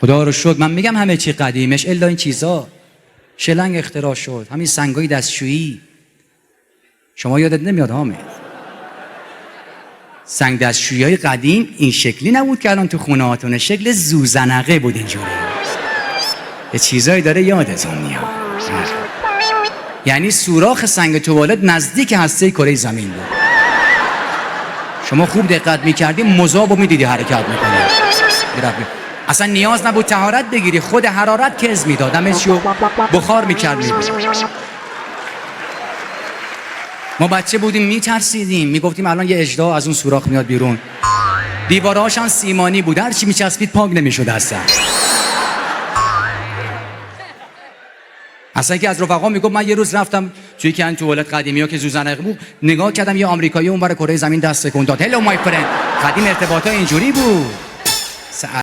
خدا رو شکر. من میگم همه چی قدیمش الا این چیزا. شلنگ اختراع شد، همین سنگای دستشویی. شما یادت نمیاد حامد؟ سنگ دستشویی های قدیم این شکلی نبود که الان تو خونه هاتونه، شکل زوزنقه بود اینجوری. یه چیزایی داره یادتون میاد. یعنی سوراخ سنگ توالت نزدیک هسته کره زمین بود. شما خوب دقت میکردی مذابو میدیدی حرکت میکنه. اصلا نیاز نبود طهارت بگیری، خود حرارت کز میداد، همه چیو بخار میکرد میبود. ما بچه بودیم میترسیدیم، میگفتیم الان یه اژدها از اون سوراخ میاد بیرون. دیوارهاش هم سیمانی بود، هر چی میچسبید پاک نمیشد اصلا. اصلا که از رفقا میگفت من یه روز رفتم توی کن توالت قدیمی ها که زوزنقه بود، نگاه کردم یه آمریکایی اون برای کره زمین دست تکون داد. هلو مای فرند. قدیم ارتباطا اینجوری بود.